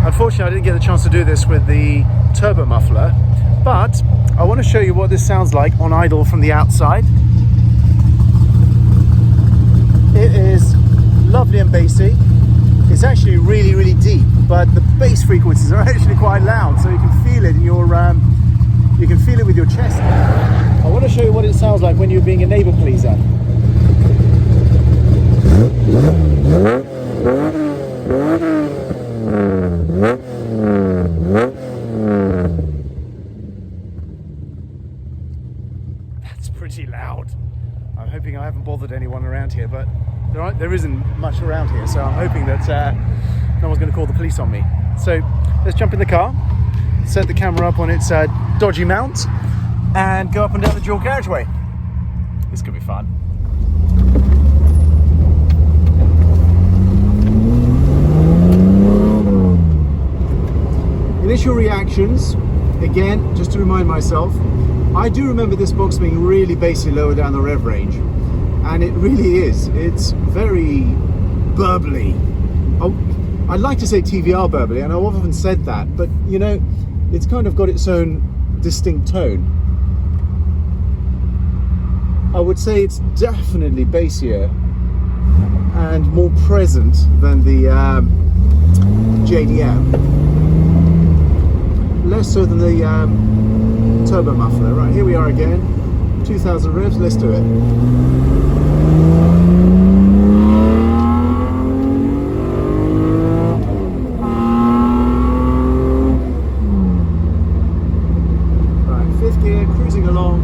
Unfortunately, I didn't get the chance to do this with the turbo muffler, but I want to show you what this sounds like on idle from the outside. It is lovely and bassy. It's actually really, really deep, but the bass frequencies are actually quite loud, so you can feel it in your you can feel it with your chest. I want to show you what it sounds like when you're being a neighbor pleaser. That's pretty loud. I'm hoping I haven't bothered anyone around here, but there isn't much around here, so I'm hoping that no one's going to call the police on me. So let's jump in the car, set the camera up on its dodgy mount, and go up and down the dual carriageway. This could be fun. Initial reactions, again, just to remind myself, I do remember this box being really bassy lower down the rev range, and it really is. It's very burbly. Oh, I'd like to say TVR burbly, and I've often said that, but you know, it's kind of got its own distinct tone. I would say it's definitely bassier and more present than the JDM. Less so than the turbo muffler. Right, here we are again. 2,000 revs, let's do it. Right, 5th gear, cruising along.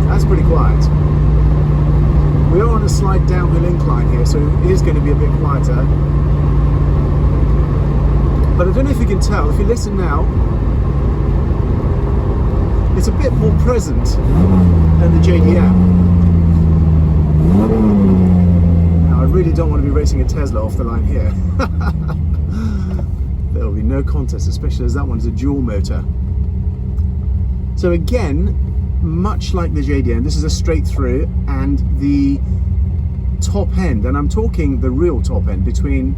That's pretty quiet. We are on a slight downhill incline here, so it is going to be a bit quieter. But I don't know if you can tell, if you listen now, it's a bit more present than the JDM. Now, I really don't want to be racing a Tesla off the line here. There will be no contest, especially as that one's a dual motor. So again, much like the JDM, this is a straight through, and the top end, and I'm talking the real top end, between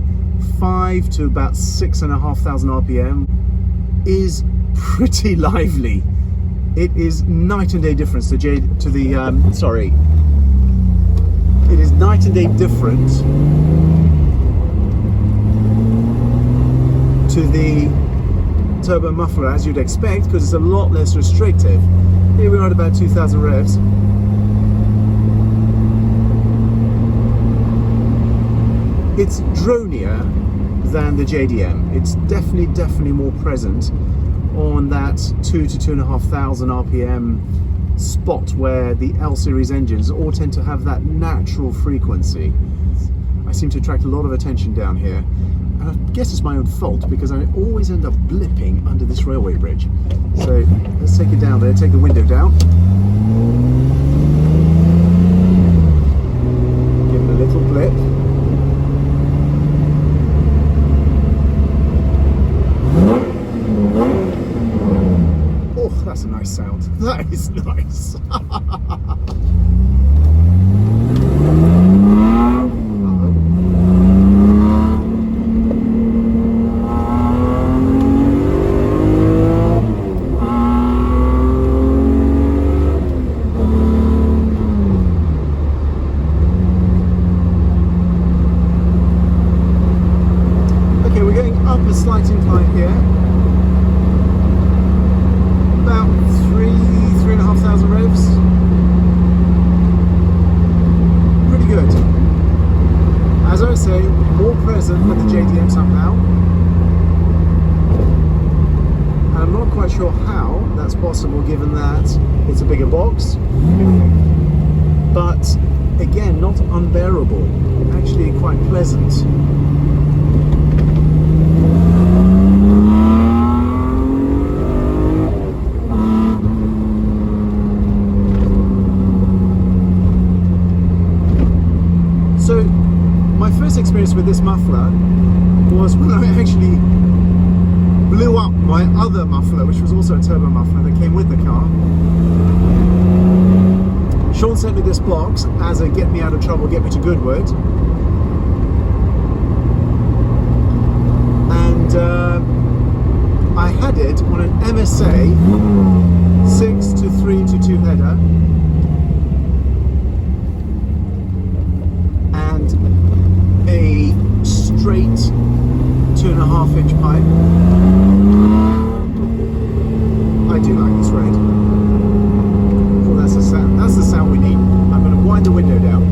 5 to about 6,500 RPM, is pretty lively. It is night and day difference it is night and day different to the turbo muffler, as you'd expect, because it's a lot less restrictive. Here we are at about 2,000 revs. It's dronier than the JDM. It's definitely more present on that 2 to 2,500 RPM spot where the L series engines all tend to have that natural frequency. I seem to attract a lot of attention down here, and I guess it's my own fault because I always end up blipping under this railway bridge. So let's take it down there, take the window down. Give it a little blip. Oh, that's a nice sound. That is nice. Up a slight incline here, about 3,500 revs, pretty good. As I say, more present than the JDM somehow, and I'm not quite sure how that's possible given that it's a bigger box, but again, not unbearable, actually quite pleasant. So my first experience with this muffler was when I actually blew up my other muffler, which was also a turbo muffler that came with the car, Sean sent me this box as a get me out of trouble, get me to Goodwood. And I had it on an MSA 6 to 3 to 2 header. And a straight 2.5 inch pipe. I do like this red. Well, that's the sound. That's the sound we need. I'm going to wind the window down.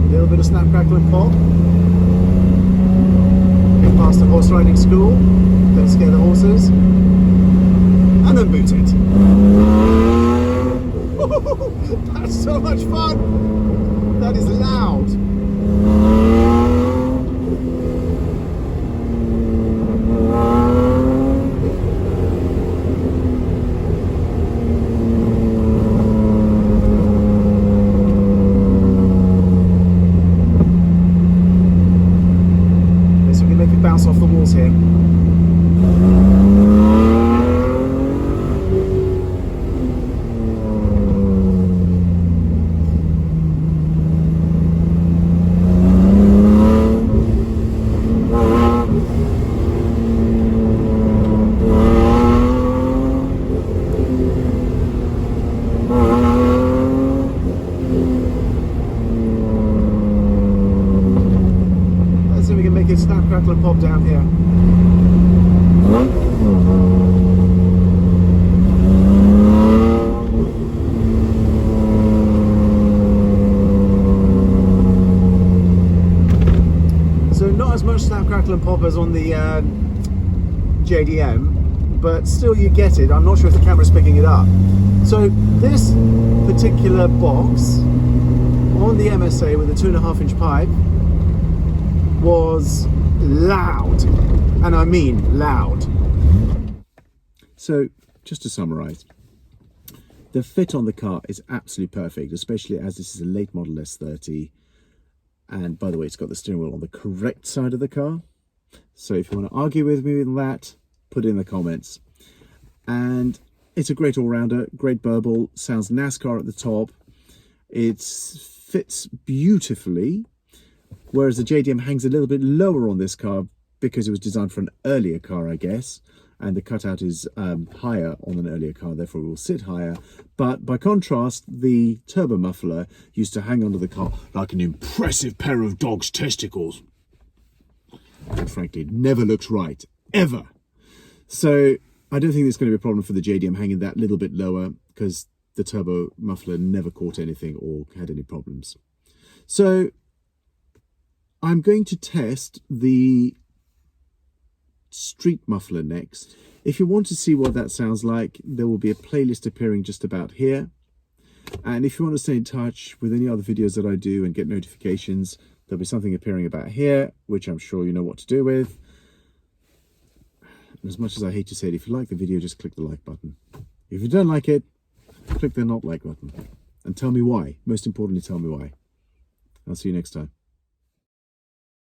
A little bit of snap, crackle and pop. Get past the horse riding school. Don't scare the horses. And then boot it. That's so much fun! That is loud. Okay, so we can make it bounce off the walls here. Snap, crackle and pop down here. So not as much snap, crackle and pop as on the JDM, but still you get it. I'm not sure if the camera's picking it up. So this particular box on the MSA with a 2.5 inch pipe was loud, and I mean loud. So just to summarize, the fit on the car is absolutely perfect, especially as this is a late model S30, and by the way, it's got the steering wheel on the correct side of the car. So if you want to argue with me with that, put it in the comments. And it's a great all-rounder, great burble, sounds NASCAR at the top. It fits beautifully, whereas the JDM hangs a little bit lower on this car because it was designed for an earlier car, I guess, and the cutout is higher on an earlier car, therefore it will sit higher. But by contrast, the turbo muffler used to hang onto the car like an impressive pair of dog's testicles. And frankly, it never looks right, ever. So I don't think there's going to be a problem for the JDM hanging that little bit lower, because the turbo muffler never caught anything or had any problems. So I'm going to test the street muffler next. If you want to see what that sounds like, there will be a playlist appearing just about here. And if you want to stay in touch with any other videos that I do and get notifications, there'll be something appearing about here, which I'm sure you know what to do with. And as much as I hate to say it, if you like the video, just click the like button. If you don't like it, click the not like button. And tell me why. Most importantly, tell me why. I'll see you next time.